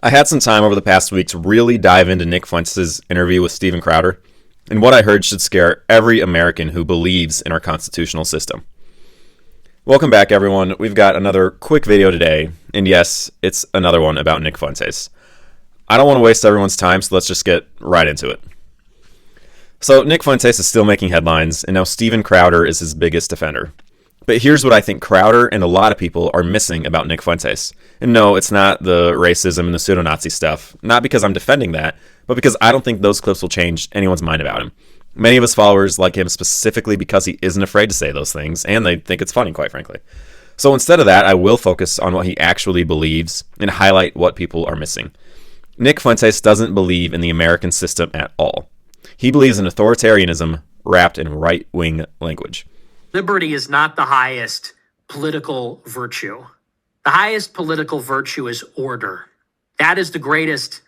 I had some time over the past week to really dive into Nick Fuentes' interview with Steven Crowder, and what I heard should scare every American who believes in our constitutional system. Welcome back, everyone. We've got another quick video today, and yes, it's another one about Nick Fuentes. I don't want to waste everyone's time, so let's just get right into it. So Nick Fuentes is still making headlines, and now Steven Crowder is his biggest defender. But here's what I think Crowder and a lot of people are missing about Nick Fuentes. And no, it's not the racism and the pseudo-Nazi stuff. Not because I'm defending that, but because I don't think those clips will change anyone's mind about him. Many of his followers like him specifically because he isn't afraid to say those things, and they think it's funny, quite frankly. So instead of that, I will focus on what he actually believes and highlight what people are missing. Nick Fuentes doesn't believe in the American system at all. He believes in authoritarianism wrapped in right-wing language. Liberty is not the highest political virtue. The highest political virtue is order. That is the greatest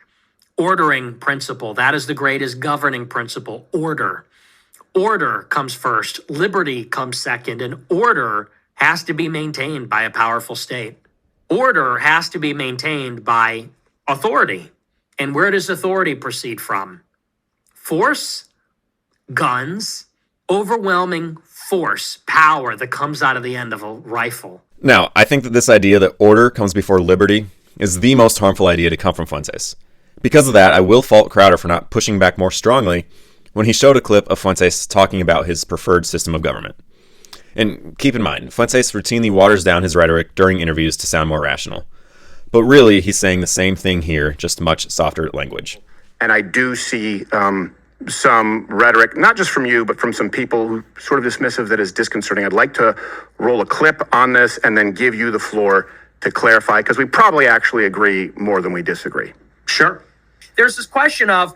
ordering principle. That is the greatest governing principle, order. Order comes first, liberty comes second, and order has to be maintained by a powerful state. Order has to be maintained by authority. And where does authority proceed from? Force, guns, overwhelming force, power that comes out of the end of a rifle. Now, I think that this idea that order comes before liberty is the most harmful idea to come from Fuentes. Because of that, I will fault Crowder for not pushing back more strongly when he showed a clip of Fuentes talking about his preferred system of government. And keep in mind, Fuentes routinely waters down his rhetoric during interviews to sound more rational. But really, he's saying the same thing here, just much softer language. And I do see some rhetoric, not just from you, but from some people who sort of dismissive that is disconcerting. I'd like to roll a clip on this and then give you the floor to clarify, because we probably actually agree more than we disagree. Sure. There's this question of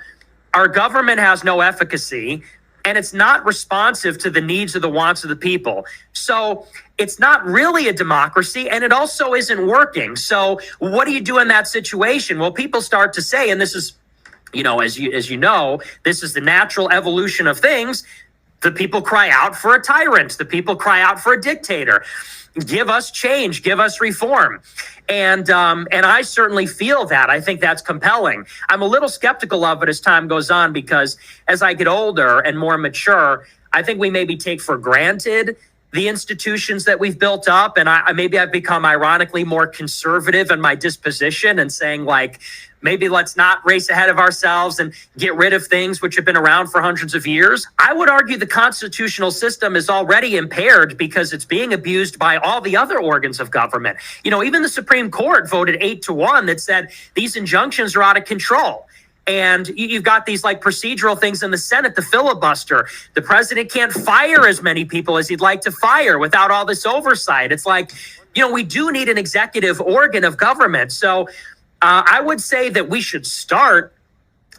our government has no efficacy and it's not responsive to the needs or the wants of the people. So it's not really a democracy, and it also isn't working. So what do you do in that situation? Well, people start to say, and this is, as you know, this is the natural evolution of things. The people cry out for a tyrant. The people cry out for a dictator. Give us change. Give us reform. And I certainly feel that. I think that's compelling. I'm a little skeptical of it as time goes on, because as I get older and more mature, I think we maybe take for granted the institutions that we've built up. And maybe I've become ironically more conservative in my disposition and saying, like, maybe let's not race ahead of ourselves and get rid of things which have been around for hundreds of years. I would argue the constitutional system is already impaired because it's being abused by all the other organs of government. Even the Supreme Court voted 8-1 that said these injunctions are out of control. And you've got these like procedural things in the Senate, the filibuster. The president can't fire as many people as he'd like to fire without all this oversight. It's like, we do need an executive organ of government. So I would say that we should start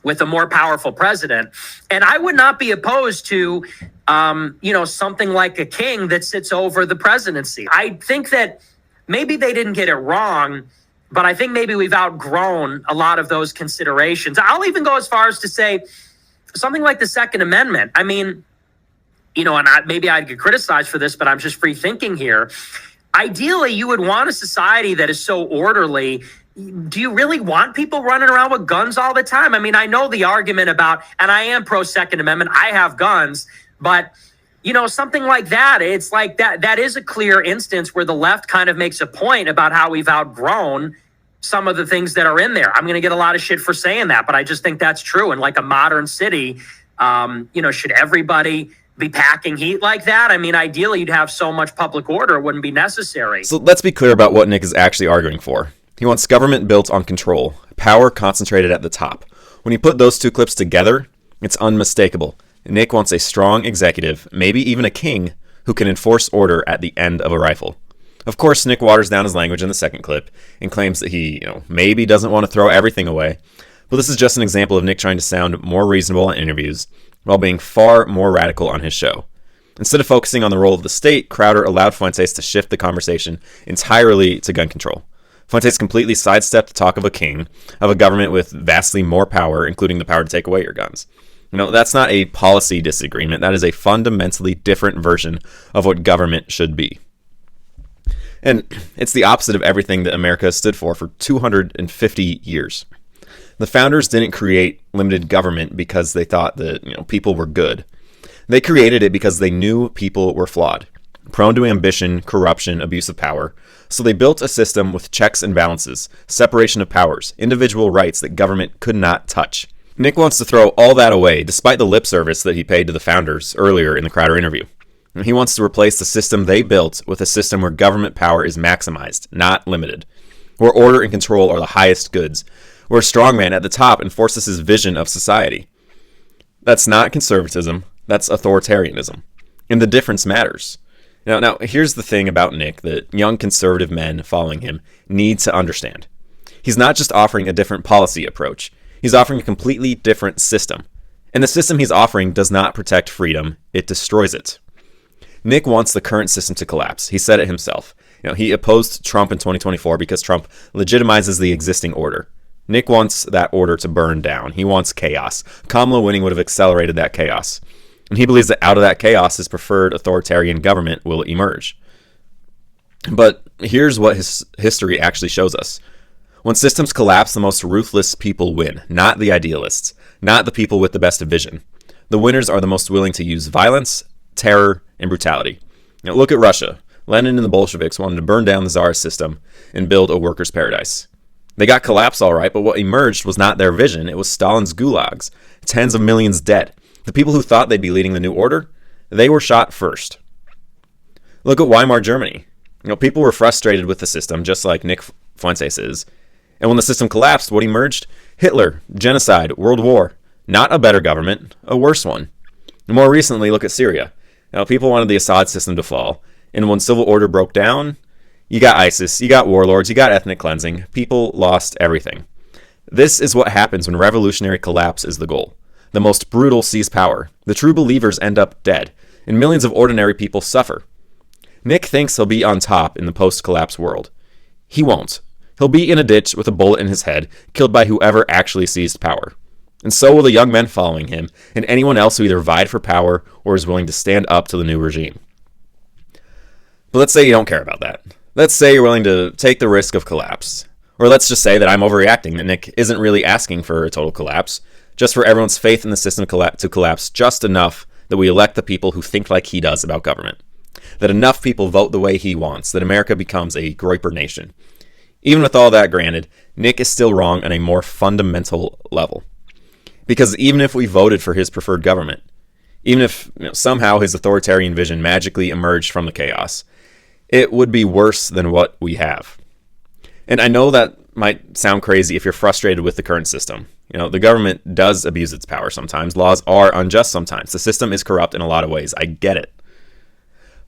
with a more powerful president. And I would not be opposed to, something like a king that sits over the presidency. I think that maybe they didn't get it wrong, but I think maybe we've outgrown a lot of those considerations. I'll even go as far as to say something like the Second Amendment. I mean, and maybe I'd get criticized for this, but I'm just free thinking here. Ideally, you would want a society that is so orderly. Do you really want people running around with guns all the time? I mean, I know the argument about, and I am pro Second Amendment, I have guns, but something like that, it's like that is a clear instance where the left kind of makes a point about how we've outgrown some of the things that are in there. I'm going to get a lot of shit for saying that, but I just think that's true. In like a modern city, should everybody be packing heat like that? I mean, ideally, you'd have so much public order, it wouldn't be necessary. So let's be clear about what Nick is actually arguing for. He wants government built on control, power concentrated at the top. When you put those two clips together, it's unmistakable. Nick wants a strong executive, maybe even a king, who can enforce order at the end of a rifle. Of course, Nick waters down his language in the second clip and claims that he, maybe doesn't want to throw everything away. But this is just an example of Nick trying to sound more reasonable in interviews while being far more radical on his show. Instead of focusing on the role of the state, Crowder allowed Fuentes to shift the conversation entirely to gun control. Fuentes completely sidestepped the talk of a king, of a government with vastly more power, including the power to take away your guns. That's not a policy disagreement. That is a fundamentally different version of what government should be. And it's the opposite of everything that America has stood for 250 years. The founders didn't create limited government because they thought that people were good. They created it because they knew people were flawed, prone to ambition, corruption, abuse of power. So they built a system with checks and balances, separation of powers, individual rights that government could not touch. Nick wants to throw all that away, despite the lip service that he paid to the founders earlier in the Crowder interview. He wants to replace the system they built with a system where government power is maximized, not limited, where order and control are the highest goods, where a strongman at the top enforces his vision of society. That's not conservatism, that's authoritarianism. And the difference matters. Now, here's the thing about Nick that young conservative men following him need to understand. He's not just offering a different policy approach. He's offering a completely different system. And the system he's offering does not protect freedom, it destroys it. Nick wants the current system to collapse. He said it himself. He opposed Trump in 2024 because Trump legitimizes the existing order. Nick wants that order to burn down. He wants chaos. Kamala winning would have accelerated that chaos. And he believes that out of that chaos, his preferred authoritarian government will emerge. But here's what his history actually shows us. When systems collapse, the most ruthless people win, not the idealists, not the people with the best vision. The winners are the most willing to use violence, terror, and brutality. Look at Russia. Lenin and the Bolsheviks wanted to burn down the Tsarist system and build a workers' paradise. They got collapsed all right, but what emerged was not their vision. It was Stalin's gulags. Tens of millions dead. The people who thought they'd be leading the new order, they were shot first. Look at Weimar Germany. People were frustrated with the system, just like Nick Fuentes is. And when the system collapsed, what emerged? Hitler, genocide, world war. Not a better government, a worse one. And more recently, look at Syria. People wanted the Assad system to fall. And when civil order broke down, you got ISIS, you got warlords, you got ethnic cleansing. People lost everything. This is what happens when revolutionary collapse is the goal. The most brutal seize power. The true believers end up dead, and millions of ordinary people suffer. Nick thinks he'll be on top in the post-collapse world. He won't. He'll be in a ditch with a bullet in his head, killed by whoever actually seized power. And so will the young men following him, and anyone else who either vied for power or is willing to stand up to the new regime. But let's say you don't care about that. Let's say you're willing to take the risk of collapse. Or let's just say that I'm overreacting, that Nick isn't really asking for a total collapse, just for everyone's faith in the system to collapse just enough that we elect the people who think like he does about government. That enough people vote the way he wants, that America becomes a Groyper nation. Even with all that granted, Nick is still wrong on a more fundamental level. Because even if we voted for his preferred government, even if somehow his authoritarian vision magically emerged from the chaos, it would be worse than what we have. And I know that might sound crazy if you're frustrated with the current system. The government does abuse its power sometimes. Laws are unjust sometimes. The system is corrupt in a lot of ways. I get it.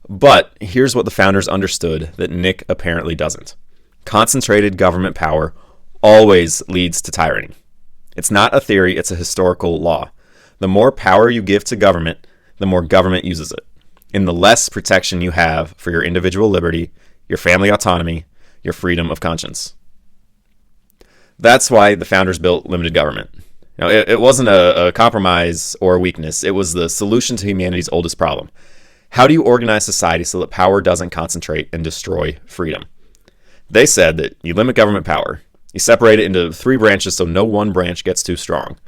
But here's what the founders understood that Nick apparently doesn't. Concentrated government power always leads to tyranny. It's not a theory, it's a historical law. The more power you give to government, the more government uses it. And the less protection you have for your individual liberty, your family autonomy, your freedom of conscience. That's why the founders built limited government. It wasn't a compromise or a weakness. It was the solution to humanity's oldest problem. How do you organize society so that power doesn't concentrate and destroy freedom? They said that you limit government power. You separate it into 3 branches so no one branch gets too strong.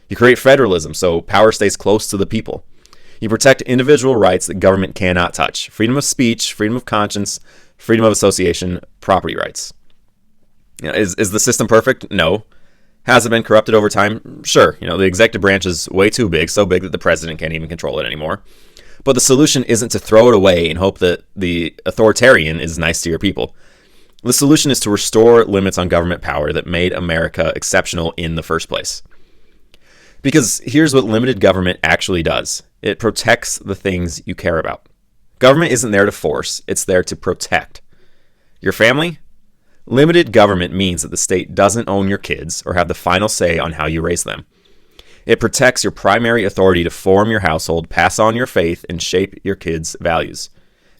You create federalism so power stays close to the people. You protect individual rights that government cannot touch. Freedom of speech, freedom of conscience, freedom of association, property rights. Is the system perfect? No. Has it been corrupted over time? Sure. The executive branch is way too big, so big that the president can't even control it anymore. But the solution isn't to throw it away and hope that the authoritarian is nice to your people. The solution is to restore limits on government power that made America exceptional in the first place. Because here's what limited government actually does. It protects the things you care about. Government isn't there to force, it's there to protect. Your family? Limited government means that the state doesn't own your kids or have the final say on how you raise them. It protects your primary authority to form your household, pass on your faith, and shape your kids' values.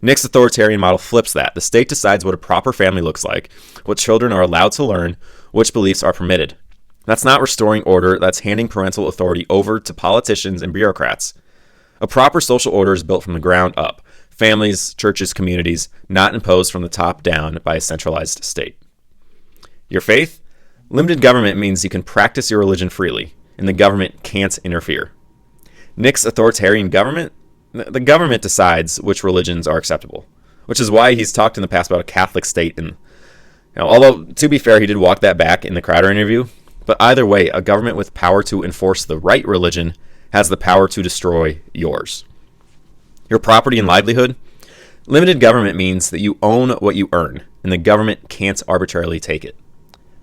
Nick's authoritarian model flips that. The state decides what a proper family looks like, what children are allowed to learn, which beliefs are permitted. That's not restoring order, that's handing parental authority over to politicians and bureaucrats. A proper social order is built from the ground up, families, churches, communities, not imposed from the top down by a centralized state. Your faith? Limited government means you can practice your religion freely, and the government can't interfere. Nick's authoritarian government? The government decides which religions are acceptable, which is why he's talked in the past about a Catholic state. And although, to be fair, he did walk that back in the Crowder interview, but either way, a government with power to enforce the right religion has the power to destroy yours. Your property and livelihood? Limited government means that you own what you earn, and the government can't arbitrarily take it.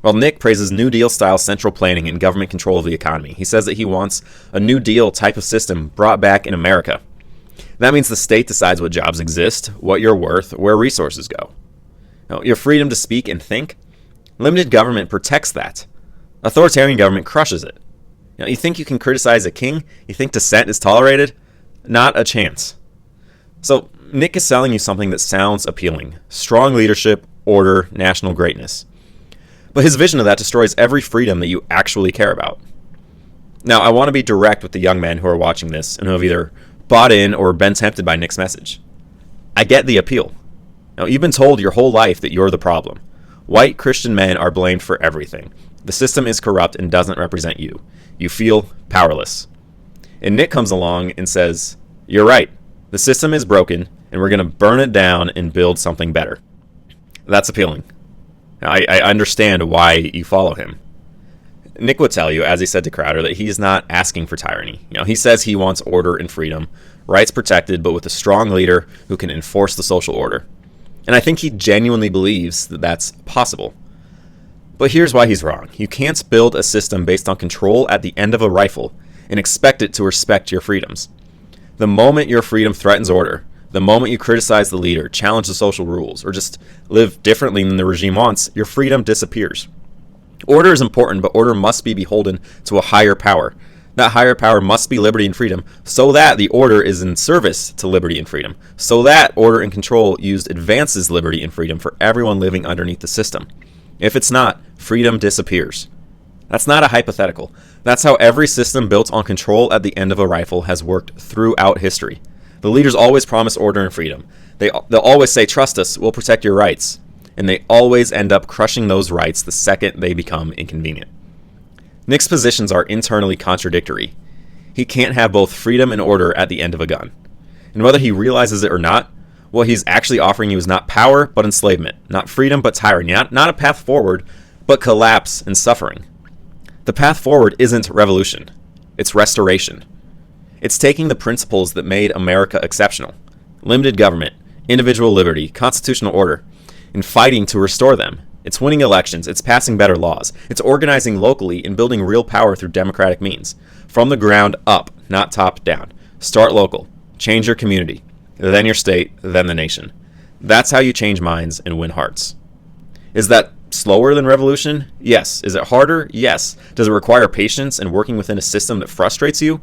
While Nick praises New Deal-style central planning and government control of the economy, he says that he wants a New Deal type of system brought back in America. That means the state decides what jobs exist, what you're worth, where resources go. Your freedom to speak and think? Limited government protects that. Authoritarian government crushes it. You think you can criticize a king? You think dissent is tolerated? Not a chance. So Nick is selling you something that sounds appealing. Strong leadership, order, national greatness. But his vision of that destroys every freedom that you actually care about. Now, I want to be direct with the young men who are watching this and who have either bought in or been tempted by Nick's message. I get the appeal. Now, you've been told your whole life that you're the problem. White Christian men are blamed for everything. The system is corrupt and doesn't represent you. You feel powerless. And Nick comes along and says, you're right. The system is broken, and we're going to burn it down and build something better. That's appealing. I understand why you follow him. Nick would tell you, as he said to Crowder, that he's not asking for tyranny. He says he wants order and freedom, rights protected, but with a strong leader who can enforce the social order. And I think he genuinely believes that that's possible. But here's why he's wrong. You can't build a system based on control at the end of a rifle and expect it to respect your freedoms. The moment your freedom threatens order, the moment you criticize the leader, challenge the social rules, or just live differently than the regime wants, your freedom disappears. Order is important, but order must be beholden to a higher power. That higher power must be liberty and freedom, so that the order is in service to liberty and freedom, so that order and control used advances liberty and freedom for everyone living underneath the system. If it's not, freedom disappears. That's not a hypothetical. That's how every system built on control at the end of a rifle has worked throughout history. The leaders always promise order and freedom. They'll always say, trust us, we'll protect your rights. And they always end up crushing those rights the second they become inconvenient. Nick's positions are internally contradictory. He can't have both freedom and order at the end of a gun. And whether he realizes it or not, what he's actually offering you is not power, but enslavement. Not freedom, but tyranny. Not a path forward, but collapse and suffering. The path forward isn't revolution. It's restoration. It's taking the principles that made America exceptional. Limited government, individual liberty, constitutional order, and fighting to restore them. It's winning elections. It's passing better laws. It's organizing locally and building real power through democratic means. From the ground up, not top down. Start local. Change your community. Then your state, then the nation. That's how you change minds and win hearts. Is that slower than revolution? Yes. Is it harder? Yes. Does it require patience and working within a system that frustrates you?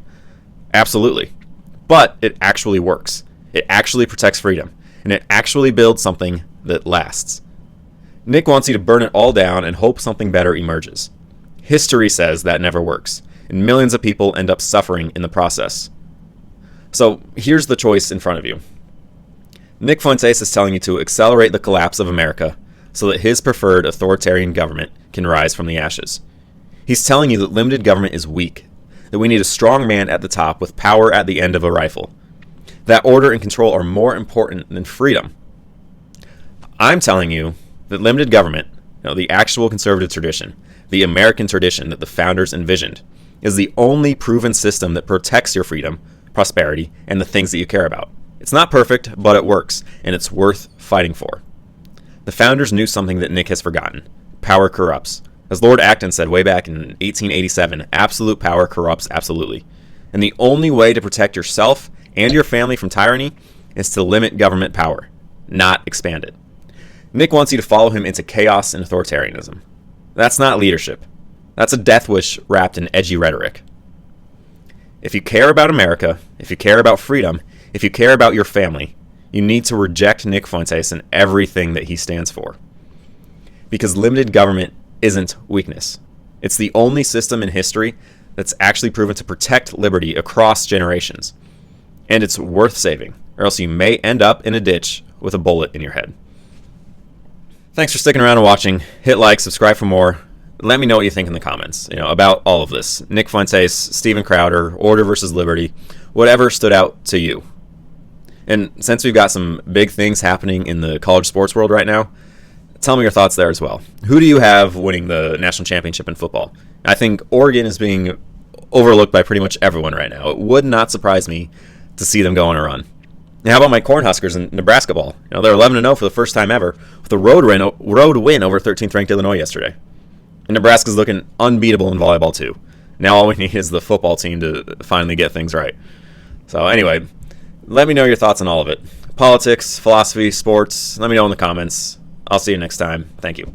Absolutely. But it actually works. It actually protects freedom. And it actually builds something that lasts. Nick wants you to burn it all down and hope something better emerges. History says that never works, and millions of people end up suffering in the process. So here's the choice in front of you. Nick Fuentes is telling you to accelerate the collapse of America so that his preferred authoritarian government can rise from the ashes. He's telling you that limited government is weak, that we need a strong man at the top with power at the end of a rifle, that order and control are more important than freedom. I'm telling you that limited government, the actual conservative tradition, the American tradition that the founders envisioned, is the only proven system that protects your freedom, prosperity, and the things that you care about. It's not perfect, but it works, and it's worth fighting for. The founders knew something that Nick has forgotten. Power corrupts. As Lord Acton said way back in 1887, absolute power corrupts absolutely. And the only way to protect yourself and your family from tyranny is to limit government power, not expand it. Nick wants you to follow him into chaos and authoritarianism. That's not leadership. That's a death wish wrapped in edgy rhetoric. If you care about America, if you care about freedom, if you care about your family, you need to reject Nick Fuentes and everything that he stands for. Because limited government isn't weakness. It's the only system in history that's actually proven to protect liberty across generations. And it's worth saving, or else you may end up in a ditch with a bullet in your head. Thanks for sticking around and watching. Hit like, subscribe for more. Let me know what you think in the comments, about all of this. Nick Fuentes, Steven Crowder, Order versus Liberty, whatever stood out to you. And since we've got some big things happening in the college sports world right now, tell me your thoughts there as well. Who do you have winning the national championship in football? I think Oregon is being overlooked by pretty much everyone right now. It would not surprise me to see them go on a run. And how about my Cornhuskers in Nebraska ball? They're 11-0 for the first time ever with a road win over 13th ranked Illinois yesterday. And Nebraska's looking unbeatable in volleyball too. Now all we need is the football team to finally get things right. So anyway, let me know your thoughts on all of it. Politics, philosophy, sports, let me know in the comments. I'll see you next time. Thank you.